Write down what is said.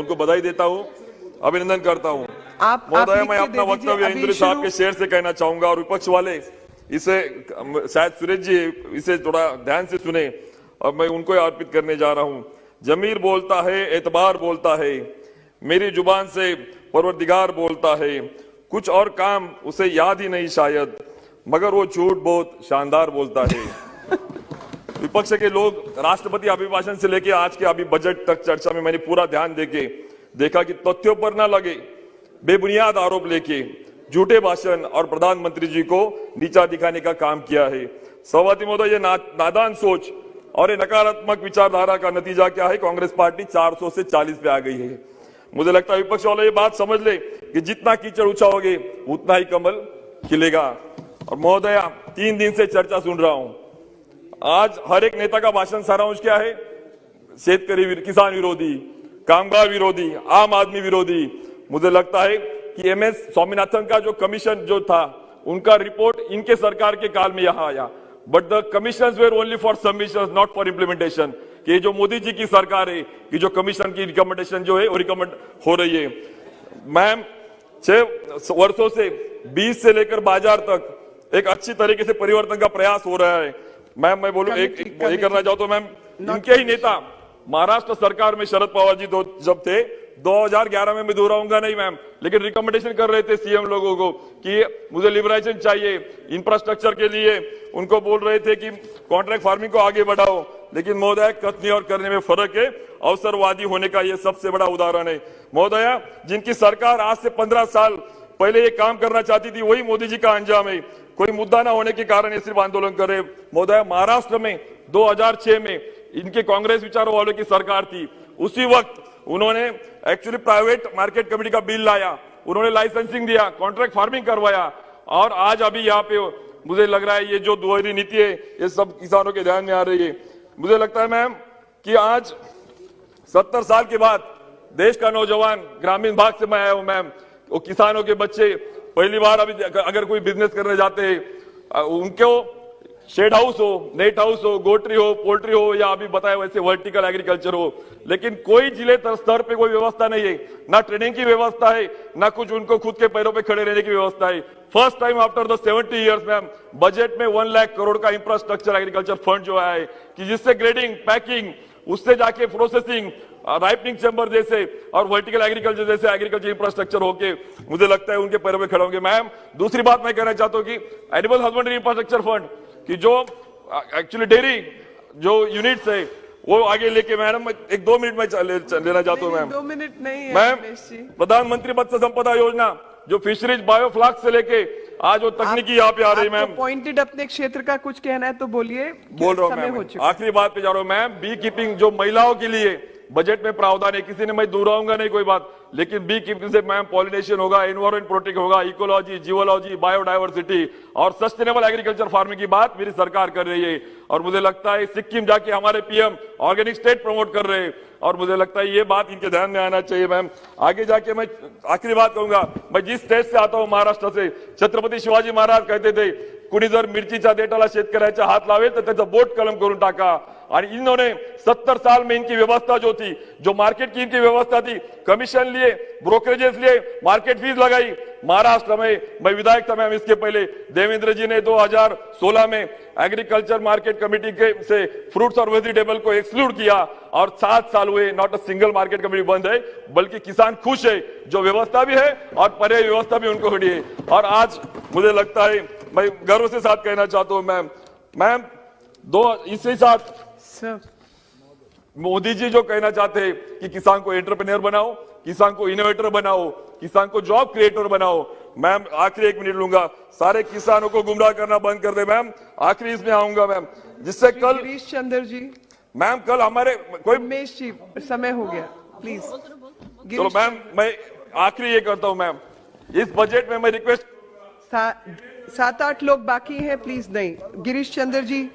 उनको बधाई देता हूँ, अभिनंदन करता हूँ। महोदय, मैं अपना वक्तव्य इंद्र साहब के शेर से कहना चाहूंगा और विपक्ष वाले इसे शायद सुरेश जी इसे थोड़ा ध्यान से सुने और मैं उनको अर्पित करने जा रहा हूँ। जमीर बोलता है, एतबार बोलता है, मेरी जुबान से परवरदिगार बोलता है, कुछ और काम उसे याद ही नहीं शायद, मगर वो झूठ बहुत शानदार बोलता है। विपक्ष के लोग राष्ट्रपति अभिभाषण से लेके आज के अभी बजट तक चर्चा में मैंने पूरा ध्यान देके देखा कि तथ्यों पर ना लगे, बेबुनियाद आरोप लेके झूठे भाषण और प्रधानमंत्री जी को नीचा दिखाने का काम किया है। सभापति महोदय, ये नादान सोच और ये नकारात्मक विचारधारा का नतीजा क्या है? कांग्रेस पार्टी 400 से 40 पे आ गई है। मुझे लगता है विपक्ष वाले ये बात समझ ले कि जितना कीचड़ उछाओगे उतना ही कमल खिलेगा। और महोदय, 3 दिन से चर्चा सुन रहा हूं, आज हर एक नेता का भाषण सारांश क्या है? शेतकरी किसान विरोधी, कामगार विरोधी, आम आदमी विरोधी। मुझे लगता है कि एमएस स्वामीनाथन का जो कमीशन जो था, उनका रिपोर्ट इनके सरकार के काल में यहां आया, but the commissions were only for submissions, not for implementation. कि जो मोदी जी की सरकार है कि जो कमीशन की रिकमेंडेशन जो है वो रिकमेंड हो रही है। मैम, 6 वर्षों से बीज से लेकर बाजार तक एक अच्छी तरीके से परिवर्तन का प्रयास हो रहा है। मैम, मैं बोलूं एक करना चाहूं तो मैम, इनके ही नेता महाराष्ट्र सरकार में शरद पवार जी जब थे 2011 में, मैं दोहराऊंगा नहीं मैम, लेकिन रिकमेंडेशन कर रहे थे सीएम लोगों को कि मुझे लिबराइजेशन चाहिए इंफ्रास्ट्रक्चर के लिए। उनको बोल रहे थे कि कॉन्ट्रैक्ट फार्मिंग को आगे बढ़ाओ। लेकिन महोदय, कथनी और करने में फर्क है। अवसरवादी होने का ये सबसे बड़ा उदाहरण है। महोदय, जिनकी सरकार आज से 15 साल पहले ये काम करना चाहती थी, वही मोदी जी का अंजाम है। कोई मुद्दा ना होने के कारण ये सिर्फ आंदोलन कर रहे। महोदय, महाराष्ट्र में 2006 में इनके कांग्रेस विचारों वालों की सरकार थी। उसी वक्त उन्होंने एक्चुअली प्राइवेट मार्केट कमेटी का बिल लाया, उन्होंने लाइसेंसिंग दिया, कॉन्ट्रैक्ट फार्मिंग करवाया। और आज अभी यहाँ पे मुझे लग रहा है ये जो दोहरी नीति है ये सब किसानों के ध्यान में आ रही है। मुझे लगता है मैम कि आज 70 साल के बाद देश का नौजवान, ग्रामीण भाग से मैं आया हूं मैम, वो किसानों के बच्चे पहली बार अभी अगर कोई बिजनेस करने जाते हैं, उनको शेड हाउस हो, नेट हाउस हो, गोट्री हो, पोल्ट्री हो, या अभी बताया वैसे वर्टिकल एग्रीकल्चर हो, लेकिन कोई जिले स्तर पे कोई व्यवस्था नहीं है, ना ट्रेनिंग की व्यवस्था है, ना कुछ उनको खुद के पैरों पे खड़े रहने की व्यवस्था है। First time after the 70 years ma'am, budget में 1 लाख करोड़ का इंफ्रास्ट्रक्चर एग्रीकल्चर फंड जो है कि जिससे ग्रेडिंग, पैकिंग, उससे जाके प्रोसेसिंग, राइपनिंग चैम्बर जैसे और वर्टिकल एग्रीकल्चर जैसे एग्रीकल्चर इंफ्रास्ट्रक्चर होके मुझे लगता है उनके पैरों पे खड़े होंगे। मैम, दूसरी बात मैं कहना चाहता हूँ कि एनिमल हस्बेंड्री इंफ्रास्ट्रक्चर फंड कि जो एक्चुअली डेयरी जो यूनिट्स है वो आगे लेके, मैडम 1-2 मिनट में लेना चाहता हूँ मैम। 2 मिनट नहीं है मैम, प्रधानमंत्री मत्स्य संपदा योजना जो फिशरीज बायोफ्लाक्स से लेके आज वो तकनीकी यहाँ पे आ रही है मैम। पॉइंटेड अपने क्षेत्र का कुछ कहना है तो बोलिए। बोल रहा हूँ मैम, आखिरी बात पे जा रहा हूँ मैम। बी कीपिंग जो महिलाओं के लिए बजट में प्रावधान है, किसी ने मैं दोहराऊंगा नहीं कोई बात, लेकिन बी कीपिंग से मैम पॉलिनेशन होगा, एनवायरमेंट प्रोटेक्ट होगा, इकोलॉजी, जियोलॉजी, बायोडाइवर्सिटी और सस्टेनेबल एग्रीकल्चर फार्मिंग की बात मेरी सरकार कर रही है। और मुझे लगता है सिक्किम जाके हमारे पीएम ऑर्गेनिक स्टेट प्रमोट कर रहे हैं और मुझे लगता है ये बात इनके ध्यान में आना चाहिए मैम। आगे जाके मैं आखिरी बात कहूंगा, मैं जिस स्टेट से आता हूं महाराष्ट्र से, छत्रपती शिवाजी महाराज कहते थे कुणी जर मिरचीच्या देठाला शेतकऱ्याचा हात लावेल तर त्याचा बोट कलम करून टाका। और इन्होंने 70 साल में इनकी व्यवस्था जो थी, जो मार्केट की इनकी व्यवस्था थी, कमीशन लिए, ब्रोकरेजेस लिए, मार्केट फीस लगाई। महाराष्ट्र में मैं विधायक था मैम, इसके पहले देवेंद्र जी ने 2016 में एग्रीकल्चर मार्केट कमेटी के से फ्रूट्स और वेजिटेबल को एक्सक्लूड किया और 7 साल हुए, not a single market committee बंद है, बल्कि किसान खुश है, जो व्यवस्था भी है और पर्याय व्यवस्था भी उनको खड़ी है। और आज मुझे लगता है, मैं गर्व से साथ कहना चाहता हूं मैम, इसी साथ मोदी जी जो कहना चाहते हैं कि किसान को एंटरप्रेन्योर बनाओ, किसान को इनोवेटर बनाओ, किसान को जॉब क्रिएटर बनाओ। मैम, आखिरी 1 मिनट लूंगा, सारे किसानों को गुमराह करना बंद कर दे मैम। आखिरी इसमें आऊंगा मैम, जिससे कल गिरीश चंद्र जी, मैम कल हमारे कोई उमेश जी, समय हो गया, प्लीज। चलो मैम, मैं आखिरी ये करता हूं मैम, इस बजट में मैं रिक्वेस्ट 7-8 लोग बाकी हैं, प्लीज नहीं। गिरीश चंद्र जी।